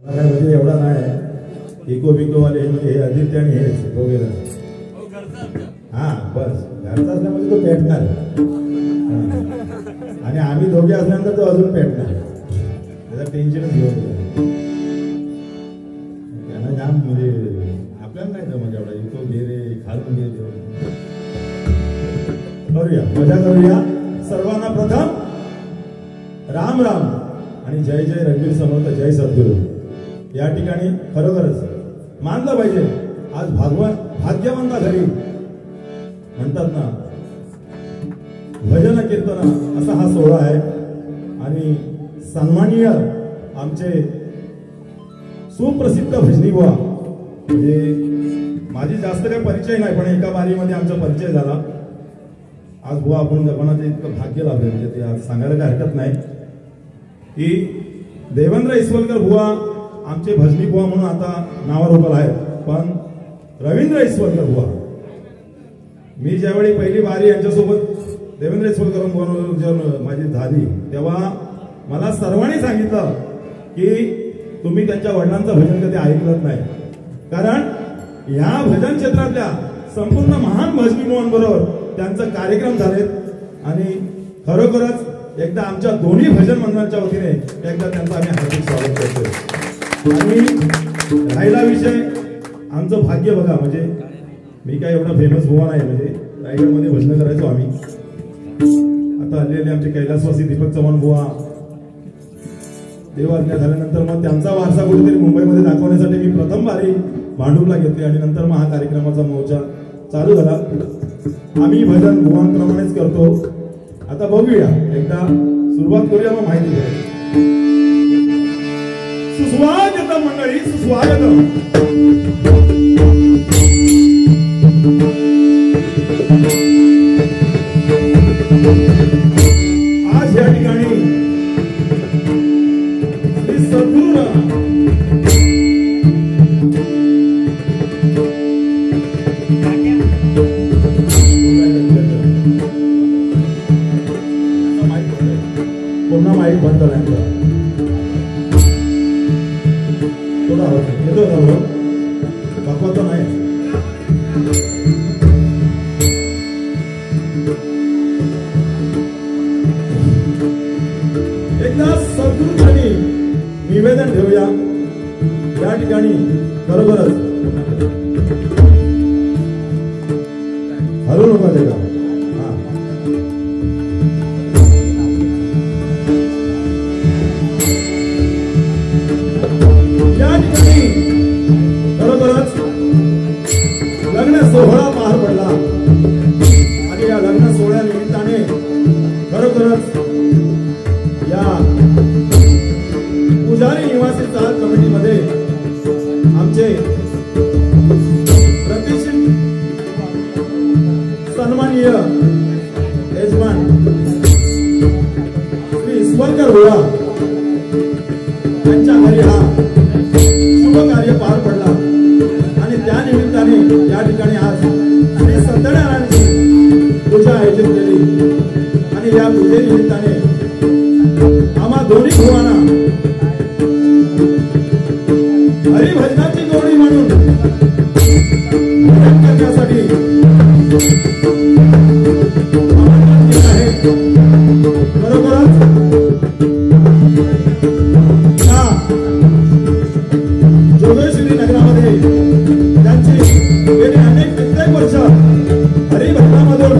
म्हणजे एवढा नाही इको बिको वाले म्हणजे हे आदित्य आणि हे दोघे हा बस घरचा असल्यामुळे तो पेटणार आणि आम्ही दोघे असल्यानंतर तो अजून पेटणार त्याचं टेन्शनच घेऊन त्यांना जाम म्हणजे आपल्याला नाही म्हणजे एवढा इको घे रे खालून घे करूया मजा करूया. सर्वांना प्रथम राम राम आणि जय जय रघुवीर समर्थ जय सद्गुरू. या ठिकाणी खरोखरच मानलं पाहिजे आज भाग्यवंता घरी म्हणतात ना भजन कीर्तन असा हा सोहळा आहे आणि सन्माननीय आमचे सुप्रसिद्ध भजनी बुवा म्हणजे माझी जास्त काही परिचय नाही पण एका बारीमध्ये आमचा परिचय झाला. आज बुवा आपण जपानाचं इतकं भाग्य लाभले म्हणजे ते आज सांगायला काही हरकत नाही की देवेंद्र ईश्वरकर बुवा आमचे भजनी बुवा म्हणून आता नावारूपाला आहेत. पण रवींद्र ईश्वरकर बुवा मी ज्यावेळी पहिली बारी यांच्यासोबत देवेंद्र ईश्वरकर बुवांवर जेव्हा माझी झाली तेव्हा मला सर्वांनी सांगितलं की तुम्ही त्यांच्या वडिलांचं भजन कधी ऐकलंच नाही कारण ह्या भजन क्षेत्रातल्या संपूर्ण महान भजनी बुवांबरोबर त्यांचा कार्यक्रम झालेत आणि खरोखरच एकदा आमच्या दोन्ही भजन मंडळांच्या वतीने एकदा त्यांचं आम्ही हार्दिक स्वागत करतो. आणि राहिला विषय आमचं भाग्य बघा म्हणजे मी काय एवढा फेमस बुवा नाही म्हणजे रायगडमध्ये भजन करायचो आम्ही. आता हल्ली आमचे कैलासवासी दीपक चव्हाण बुवा देवाज्ञा झाल्यानंतर मग त्यांचा वारसा कुठेतरी मुंबईमध्ये दाखवण्यासाठी मी प्रथम बारी भांडूपला घेतली आणि नंतर मग हा कार्यक्रमाचा मोर्चा चालू झाला. आम्ही भजन बुवांप्रमाणेच करतो. आता बघूया एकदा सुरुवात करूया मग माहिती करूया. सुस्वागत मंडळी सुस्वागत. आज या ठिकाणी श्री सद्गुरू पुन्हा माईक बंद झाला थोडा येतो बघवा तो नाही. एकदा सद्गुरूंसाठी निवेदन ठेवूया. या ठिकाणी बरोबरच हलू नका ते का सोहळा पार पडला आणि या लग्न सोहळ्या निमित्ताने खरोखरच या पुजारी निवासी चाळ कमिटीमध्ये आमचे प्रतिष्ठित सन्माननीय यजमान श्री ईश्वरकर बुवा यांच्या घरी हा शुभ कार्य पार पडला आणि त्या निमित्ताने या ठिकाणी आज श्री सत्यनारायणाची पूजा आयोजित केली आणि या पूजेनिमित्ताने आम्हा दोन्ही भावांना हरिभजनाची जोडी म्हणून भजन करण्यासाठी आमंत्रण केलं आहे. बरोबरच या जोगेश्वरी नगरामध्ये त्यांची गेली अनेक कित्येक वर्ष हरिभजनामधून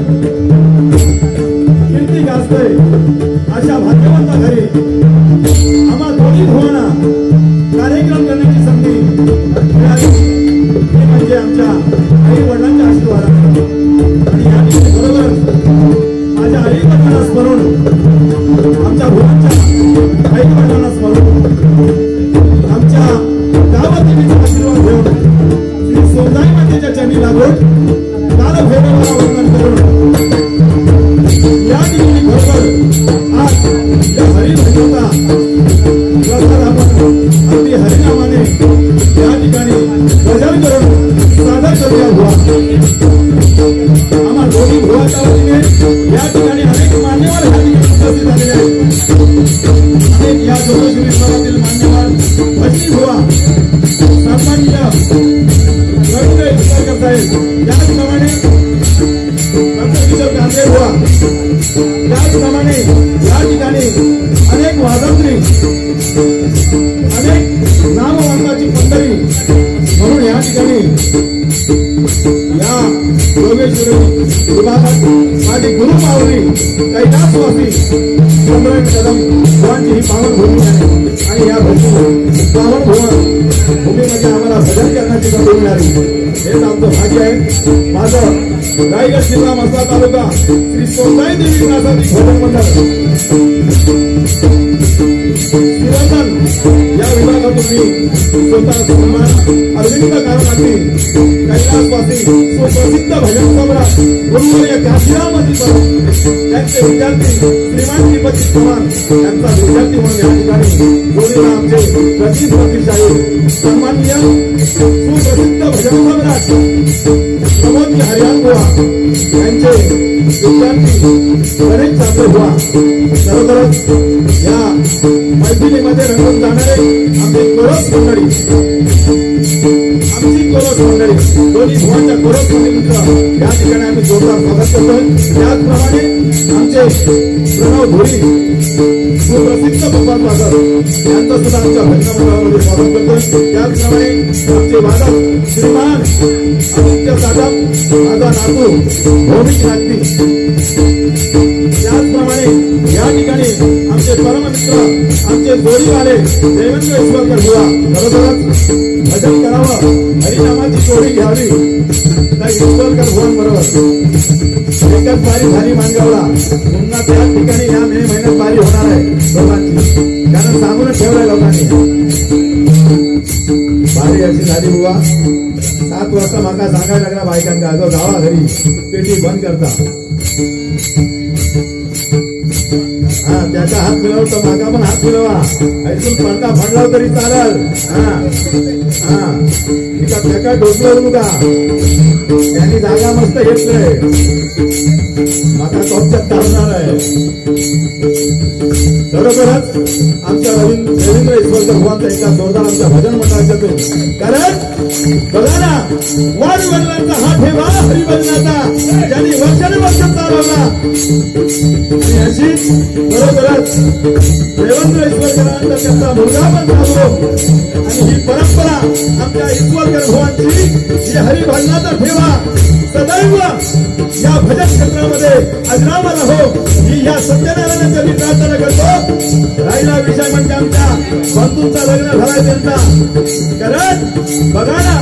कीर्ती गाजते अशा भाग्यवंता घरी आम्हा दोन्ही भावांना कार्यक्रम करण्याची संधी मिळाली. म्हणजे आमच्या आई वडिलांच्या आशीर्वादाने आणि रवींद्र इसवरकर साहेब, त्याचप्रमाणे किशोर कांदे बुवा, त्याचप्रमाणे या ठिकाणी अनेक वाजंत्री, अनेक नामवंताची मंडळी म्हणून या ठिकाणी या योगेश्वरी विभागात माझी गुरु मावली कैलासवासी सम्राट कदम बुवांची ही पावन भूमी आहे आणि या पावन भूमीमध्ये आम्हाला भजन करण्याची संधी मिळाली, हेच आमचं भाग्य आहे. माझं रायगड जिल्हा म्हसळा तालुका श्री सोनताई देवी नासाची भजन मंडळ श्रीवर्धन या विभागातून मी स्वतः सन्मान अरविंद कारमांडी कैलासवासी सुप्रसिद्ध भजन सम्राट गुरुवर्य काशीराम अधिपर त्यांचे विद्यार्थी श्रीमान श्रीपती कुमार यांचा विद्यार्थी म्हणून या ठिकाणी जोडीला आमचे प्रतिशाही सन्माननीय सुप्रसिद्ध भजन सम्राट प्रमोद हरियाण बुवा यांचे विद्यार्थी गणेश चांदे बुवा. खरोखरच या मैफिलीमध्ये रंगून जाणारे आमची कोरस मंडळी, दोन्ही भुवांच्या कोरस मंडळींचं या ठिकाणी आम्ही जोरदार स्वागत करतोय. त्याचप्रमाणे आमचे प्रणव धोरी सुप्रसिद्ध भगवान वादक यांचं सुद्धा आमच्या भजन मंडळामध्ये स्वागत करतोय. त्याचप्रमाणे आमचे वादक श्रीमान आदित्य साधक, माझा नातू भौमिक नागती. त्याचप्रमाणे या ठिकाणी आमचे परममित्र, आमचे जोडीवाले देवेंद्र इसवरकर बुवा. खरोखरच भजन करावं, हरिनामाची जोडी घ्यावी त्या इसवरकर बुवांबरोबर एकच बारी झाली मानगावला. पुन्हा त्याच ठिकाणी या मे महिन्यात बारी होणार आहे दोघांची, कारण सांगूनच ठेवलंय लोकांनी. बारी अशी झाली बुवा, 7 वाजता माका सांगायला लागला बायकांना, अगं जावा घरी, पेटी बंद करता. हा, त्याचा हात मिळवतो, मागा पण हात मिळवा, ऐकून पडदा फडला तरी चालेल. त्याका डोकलं नका, त्यांनी जागा मस्त घेतलंय, माका टॉपच्यात टाळणार आहे. खरोखरच आमच्या रवींद्र इसवरकर भुवांचा एका जोरदार आमच्या भजन मंडळाच्या, कारण बघा ना, वाडवडिलांचा हा ठेवा हरिभजनाचा ज्यांनी वर्षानुवर्ष चालवला. आणि अशीच खरोखरच देवेंद्र इसवरकरांचा त्यांचा मुलगा पण चालवलो. आणि ही परंपरा आमच्या इसवरकर भुवांची, ही हरिभजनाचा ठेवा सदैव या भजन क्षेत्रामध्ये अजरामर राहो, ही या सत्यनारायणाच्या मी प्रार्थना करतो. राहिला विषय म्हणजे आमच्या बंधूंचा लग्न झालाय त्यांचा, कारण बघा ना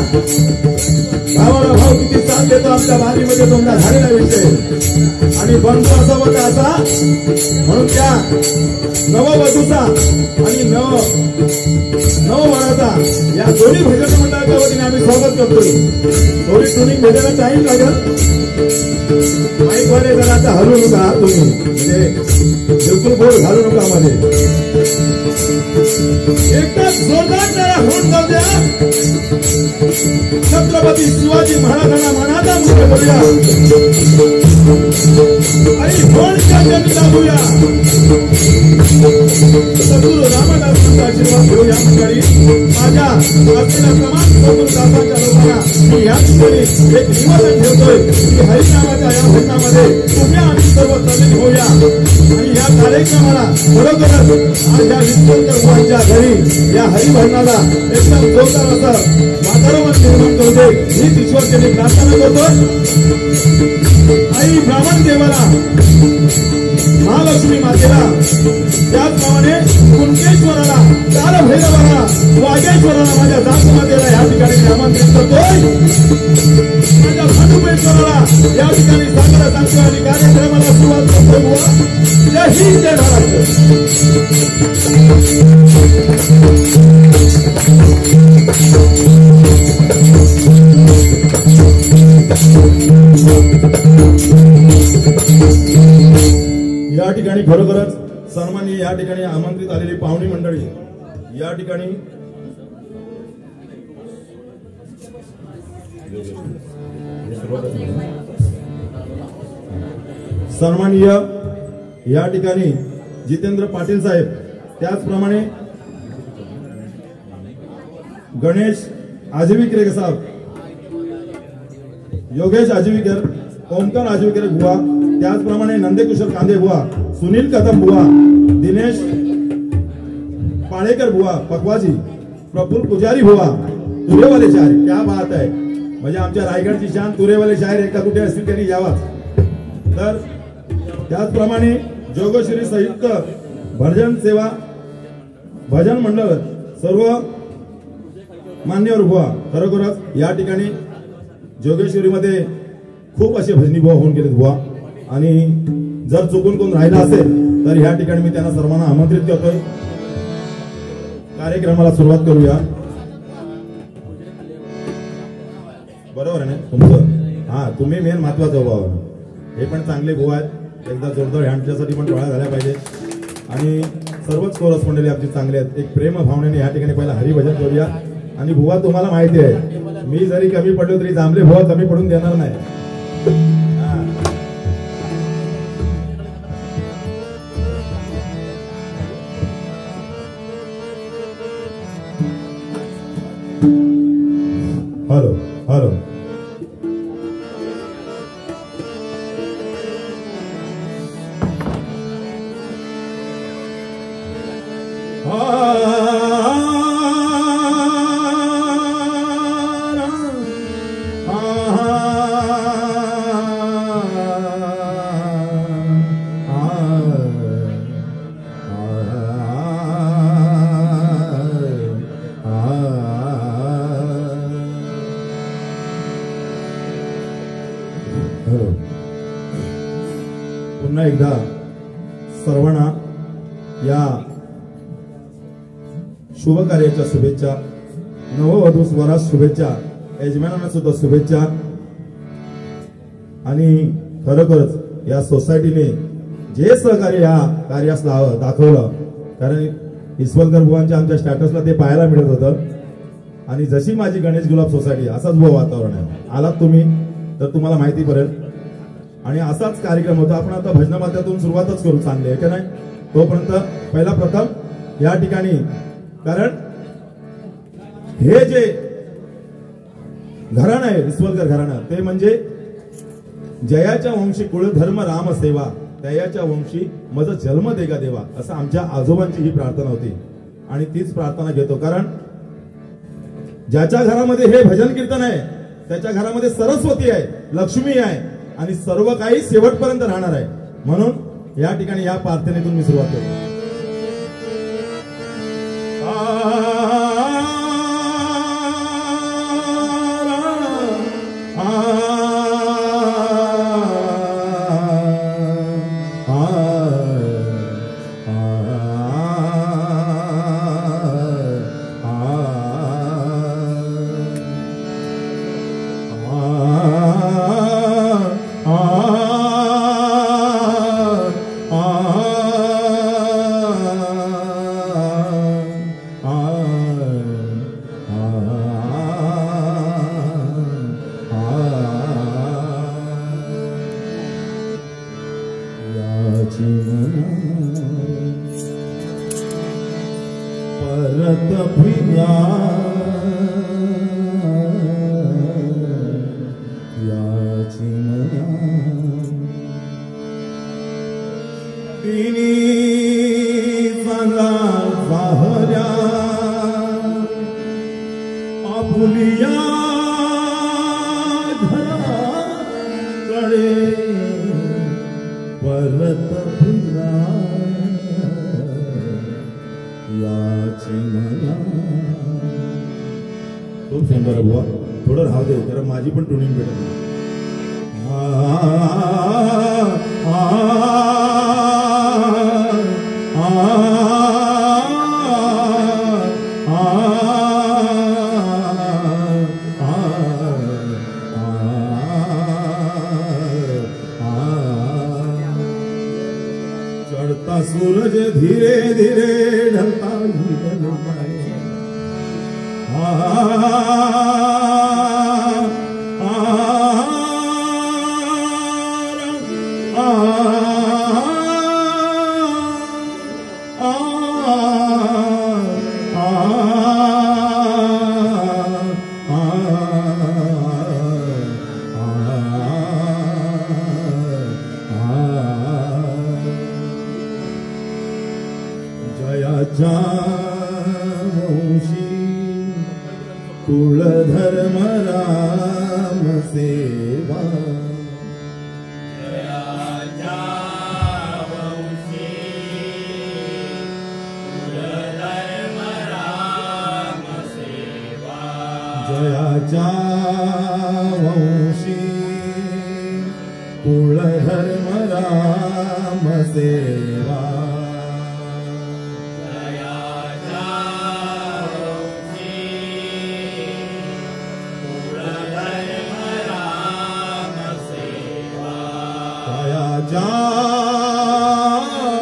भावाला भाव किती साथ देतो आमच्या बारीमध्ये तोंडा झालेला विषय. आणि बंधू असा होता असा म्हणून त्या नववधूचा आणि नववराचा या दोन्ही भजन मंडळाच्या वतीने आम्ही स्वागत करतोय. थोडी ट्युनिंग भजन टाईम लागेल, माईकवाले जरा आता हलू नका तुम्ही, म्हणजे बिलकुल बोल घालू नका मध्ये. एकदा जोरदार जरा होऊन जाऊ द्या. छत्रपती शिवाजी महाराजांना मनाचा मुख्य करूया आणि होणच्या त्यांनी दाबूया. सद्गुरू रामदासांचा आशीर्वाद घेऊ या मंडळी. माझ्या असलेल्या प्रमाण दासांच्या लोकांना मी या ठिकाणी एक निवेदन ठेवतोय की हरिनामाच्या या भजनामध्ये तुम्ही आम्ही सर्व तल्लीन होऊया. आणि या कार्यक्रमाला बरोबरच आज या इसवरकर बुवांच्या घरी या हरिभजनाला एकदम जोरदार असं वातावरण निर्माण करू दे, हीच ईश्वरचरणी प्रार्थना करतो. आई ब्राह्मण देवाला, महालक्ष्मी मातेला, त्याचप्रमाणे कुणकेश्वराला, कालभैरवाला, वागेश्वराला, माझ्या जातमातेला या ठिकाणी मी आमंत्रित करतोय. माझ्या भानुपेश्वराला या ठिकाणी सादर सांगतो आणि कार्यक्रमाला सुरुवात करतो. जय हिंद, जय महाराष्ट्र. या ठिकाणी खरोखरच सन्माननीय या ठिकाणी आमंत्रित आलेली पाहुणी मंडळी या ठिकाणी सन्माननीय या ठिकाणी जितेंद्र पाटील साहेब, त्याचप्रमाणे गणेश आजीविकर साहब, योगेश आजीविकर, ओमकार आजीविकर बुवा, त्याचप्रमाणे नंदेकिशोर कांदे बुवा, सुनील कदम बुवा, दिनेश पाळेकर बुवा पकवाजी, प्रफुल्ल पुजारी बुवा, तुरेवाले शायर. क्या बात आहे. म्हणजे आमच्या रायगडची शान तुरेवाले शायर एकदा कुठे असतील त्यांनी यावाच. तर त्याचप्रमाणे जोगश्री संयुक्त भजन सेवा भजन मंडळ सर्व मान्यवर बुवा, खरोखरच या ठिकाणी जोगेश्वरीमध्ये खूप असे भजनी बुवा होऊन गेलेत बुवा. आणि जर चुकून कोण राहिला असेल तर या ठिकाणी मी त्यांना सर्वांना आमंत्रित करतोय. कार्यक्रमाला सुरुवात करूया. बरोबर आहे ना तुमचं? हा, तुम्ही मेन महत्वाचं बुवा. हे पण चांगले बुवा आहेत. एकदा जोरदार ह्यांच्यासाठी पण डोळ्या झाल्या पाहिजे. आणि सर्वच कोरस मंडळी आमची चांगले आहेत. एक प्रेम भावनेने या ठिकाणी पहिला हरिभजन करूया. आणि बुवा तुम्हाला माहिती आहे, मी जरी कमी पडलो तरी जांभले बुवा कमी पडून देणार नाही. Hello hello. पुन्हा एकदा सर्वांना या शुभ कार्याच्या शुभेच्छा, नववधू स्वरास शुभेच्छा, यजमानांना सुद्धा शुभेच्छा. आणि खरोखरच या सोसायटीने जे सहकार्य या कार्यास दाखवलं, कारण ईश्वरकर बुवांच्या आमच्या स्टॅटसला ते पाहायला मिळत होतं. आणि जशी माझी गणेश गुलाब सोसायटी असाच बुवा वातावरण आहे. आलात तुम्ही तर तुम्हाला माहिती पडेल. आणि असाच कार्यक्रम होता. आपण आता भजनामाध्यातून सुरुवातच करू, चांगले आहे की नाही. तोपर्यंत पहिला प्रथम या ठिकाणी, कारण हे जे घराणं आहे विश्वकर घराणं, ते म्हणजे जयाच्या वंशी कुळधर्म राम सेवा, दयाच्या वंशी मज जन्म देगा देवा, असं आमच्या आजोबांची ही प्रार्थना होती. आणि तीच प्रार्थना घेतो. कारण ज्याच्या घरामध्ये हे भजन कीर्तन आहे त्याच्या घरामध्ये सरस्वती आहे, लक्ष्मी आहे आणि सर्व काही शेवटपर्यंत राहणार आहे. म्हणून या ठिकाणी या प्रार्थनेतून मी सुरुवात करतो. खूप सुंदर आहे बुवा. थोडं राहू दे, कारण माझी पण ट्युनिंग भेटत नाही. चढ़ता सूरज धीरे धीरे ढलता कुळ धर्म राम सेवा जयाच्या वंशी कुळ धर्म राम सेवा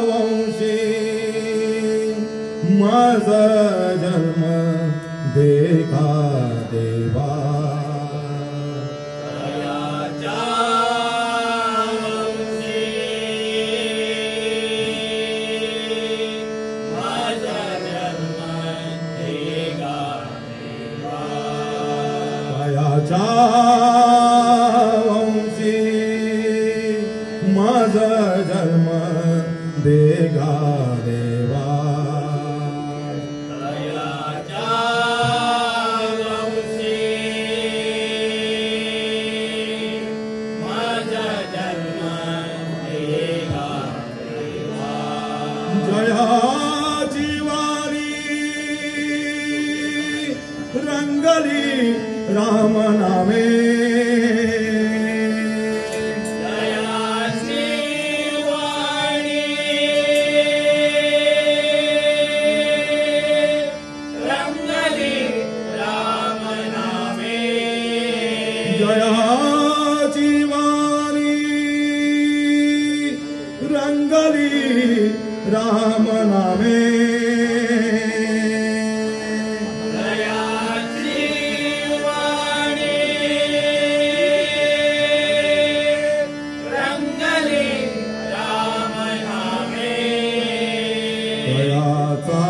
वंशी माझ जन्म देखा देवा वंशी माझ जन्म देगा देवा जयाची वारी रंगली राम नामे जयाची वारी रंगली राम नामे दयाचा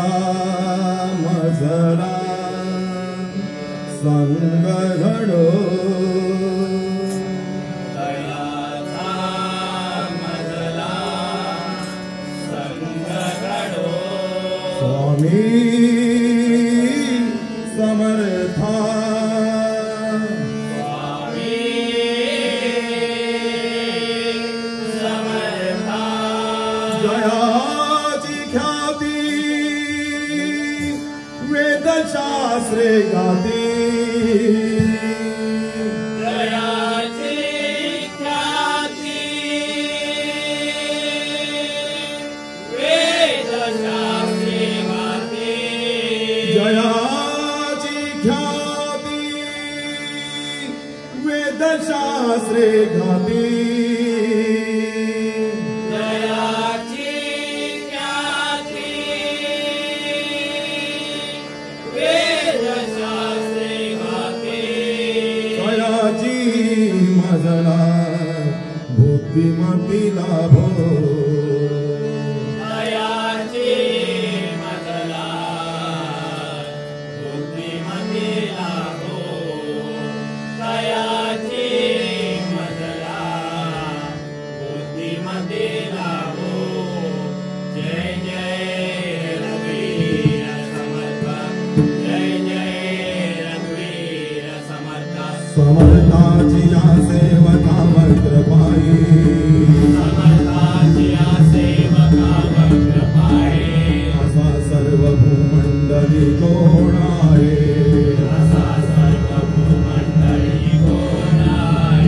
मजला संग घडो स्वामी समर्था जयाची ख्याती वेदशास्त्रे गाती जयाची ख्याती वेदशास्त्रे गाती मजला बुद्धिमती लाभो समर्थाची या सेवका वक्त्रपायी असा सर्व भूमंडली कोण आहे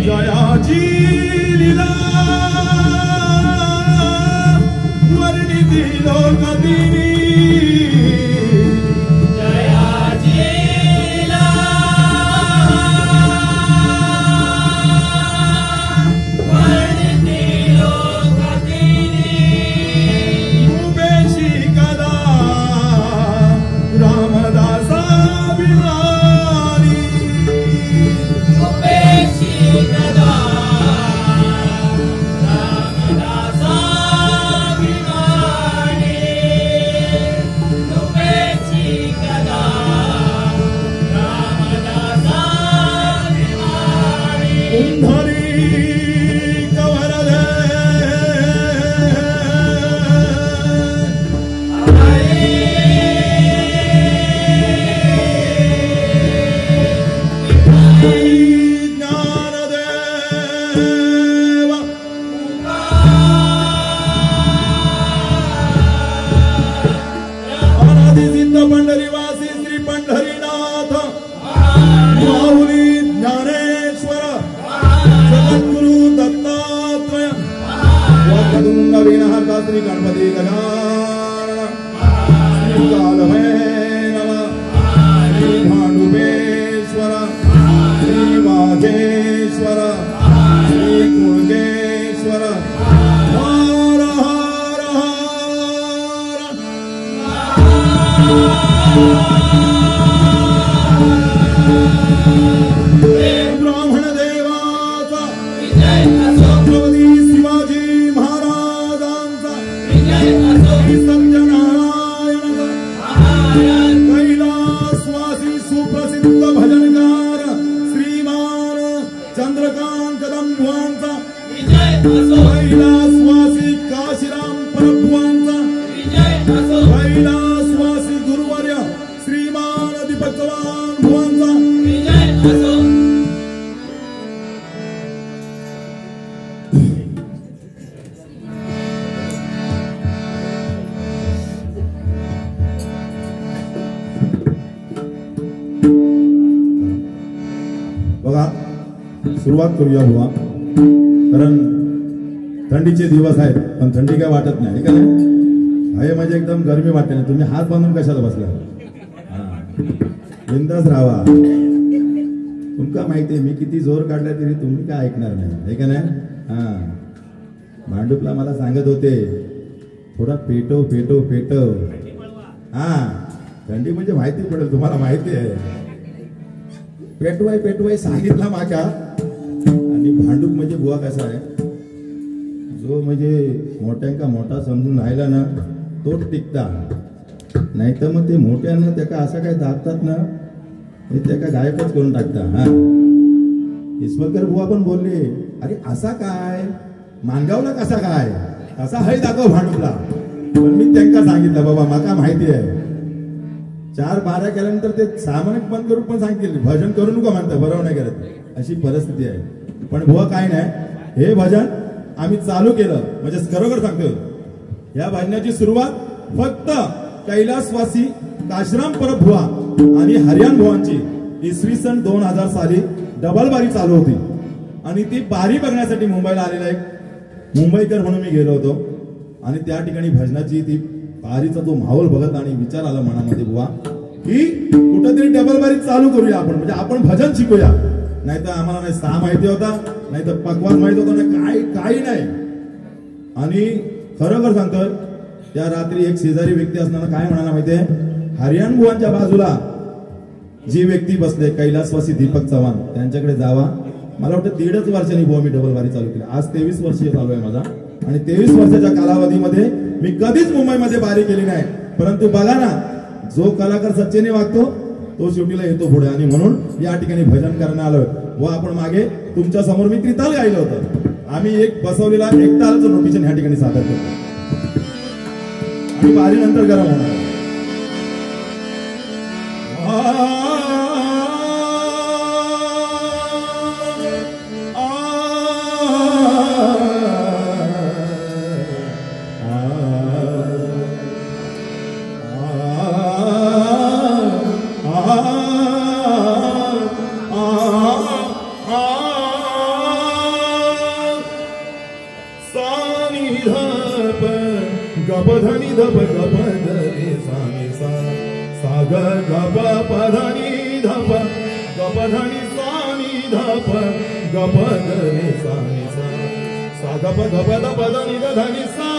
जयाची लीला वर्णिती लोकदिनी बघा सुरुवात करूया बुवा, कारण थंडीचे दिवस आहेत पण थंडी काय वाटत नाही का नाही? आहे म्हणजे एकदम गरमी वाटते ना. तुम्ही हात बांधून कशाला बसला? बिंदास राहा. तुमका माहितीये मी किती जोर काढला तरी तुम्ही काय ऐकणार नाही, आहे का नाही? भांडुपला मला सांगत होते थोडा पेटव पेटव पेटव. थंडी म्हणजे माहिती पडेल तुम्हाला, माहिती आहे. पेटवाय पेटवाय सांगितला मागा. आणि भांडूप म्हणजे बुवा कसा आहे, जो म्हणजे मोठ्यांका मोठा समजून राहिला ना तोच टिकता. नाही तर मग ते मोठ्यानं त्याका असं काय दाबतात ना हे त्याका गायबच करून टाकता. ईश्वरकर बुवा पण बोलले अरे असा काय मानगावला कसा काय असा है दाखव भांडुपला. पण मी त्यांना सांगितलं बाबा माका माहिती आहे 4-12 केल्यानंतर ते सामान्य बंद करून पण सांगतील भजन करू नका म्हणता, बरोबर नाही करत, अशी परिस्थिती आहे. पण बुवा काय नाही, हे भजन आम्ही चालू केलं म्हणजे खरोखर सांगतो या भजनाची सुरुवात फक्त कैलासवासी काशराम परब बुवा आणि हरियाण बुवांची इसवी सन 2000 साली डबल बारी चालू होती. आणि ती बारी बघण्यासाठी मुंबईला आलेला एक मुंबईकर म्हणून मी गेलो होतो. आणि त्या ठिकाणी भजनाची ती बारीचा तो माहोल बघत आणि विचार आला मनामध्ये बुवा की कुठेतरी डबल बारी चालू करूया आपण, म्हणजे आपण भजन शिकूया. नाही तर आम्हाला नाही सा माहिती होता, नाही तर पकवान माहिती होता, नाही काही नाही. आणि खरोखर सांगतोय त्या रात्री एक शेजारी व्यक्ती असताना काय म्हणाला माहितीये, हरियाण बुवांच्या बाजूला जी व्यक्ती बसले कैलासवासी दीपक चव्हाण त्यांच्याकडे जावा. मला वाटतं 1.5 वर्षांनी बुवा मी डबल बारी चालू केली. आज 23 वर्ष चालू आहे माझा. आणि 23 वर्षाच्या कालावधीमध्ये मी कधीच मुंबईमध्ये बारी केली नाही. परंतु बघा ना, जो कलाकार सच्चेने वागतो तो शेवटीला येतो पुढे. आणि म्हणून या ठिकाणी भजन करण्यात आलोय. व आपण मागे तुमच्या समोर मी त्रिताल गायलं होतं. आम्ही एक बसवलेला एक तालाचं नोटिशन या ठिकाणी सादर करतो आणि बारी नंतर गरम होणार. गपधनी धप गपधनी सानी सा साग गप पधनी धप गपधनी सानी धप गपधनी सानी सा सागप गप धपधनी धनी सा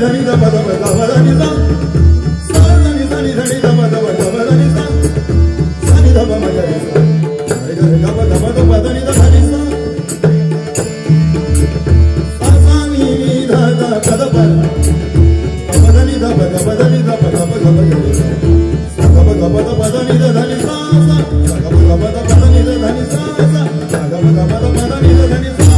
धनी ध पद प ग प धनी सा सा धनी धनी धनी ध पद प ग प धनी सा सा नि ध प म ग रे सा रे ग रे ग प ध प द प धनी ध धनी सा सा सा नि नि ध ध प द प ग प धनी ध प ग प धनी ध प ग प ग प ग रे सा सा ग प ग प द प धनी ध धनी सा सा सा ग प ग प द प धनी ध धनी सा सा सा ग प ग प द प धनी ध धनी सा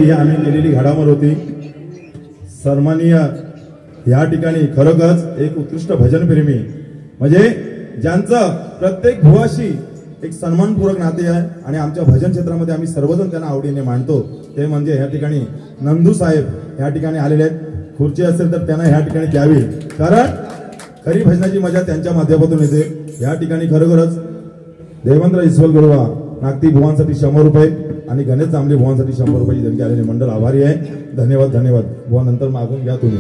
ही आम्ही केलेली घडामोड होती. सन्माननीय या ठिकाणी खरोखरच एक उत्कृष्ट भजनप्रेमी म्हणजे ज्यांचं प्रत्येक भुवाशी एक सन्मानपूर्वक नाते आहे आणि आमच्या भजन क्षेत्रामध्ये आम्ही सर्वजण त्यांना आवडीने मानतो. ते म्हणजे या ठिकाणी नंदू साहेब या ठिकाणी आलेले आहेत. खुर्ची असेल तर त्यांना या ठिकाणी द्यावी, कारण खरी भजनाची मजा त्यांच्या माध्यमातून येते. या ठिकाणी खरोखरच देवेंद्र इस्वल गुरुवा नागती भुवांसाठी 100 रुपये आणि गणेश जांभळे भुवांसाठी 100 रुपयाची देणगी आलेले मंडळ आभारी आहे. धन्यवाद धन्यवाद. भुवा नंतर मागून घ्या तुम्ही.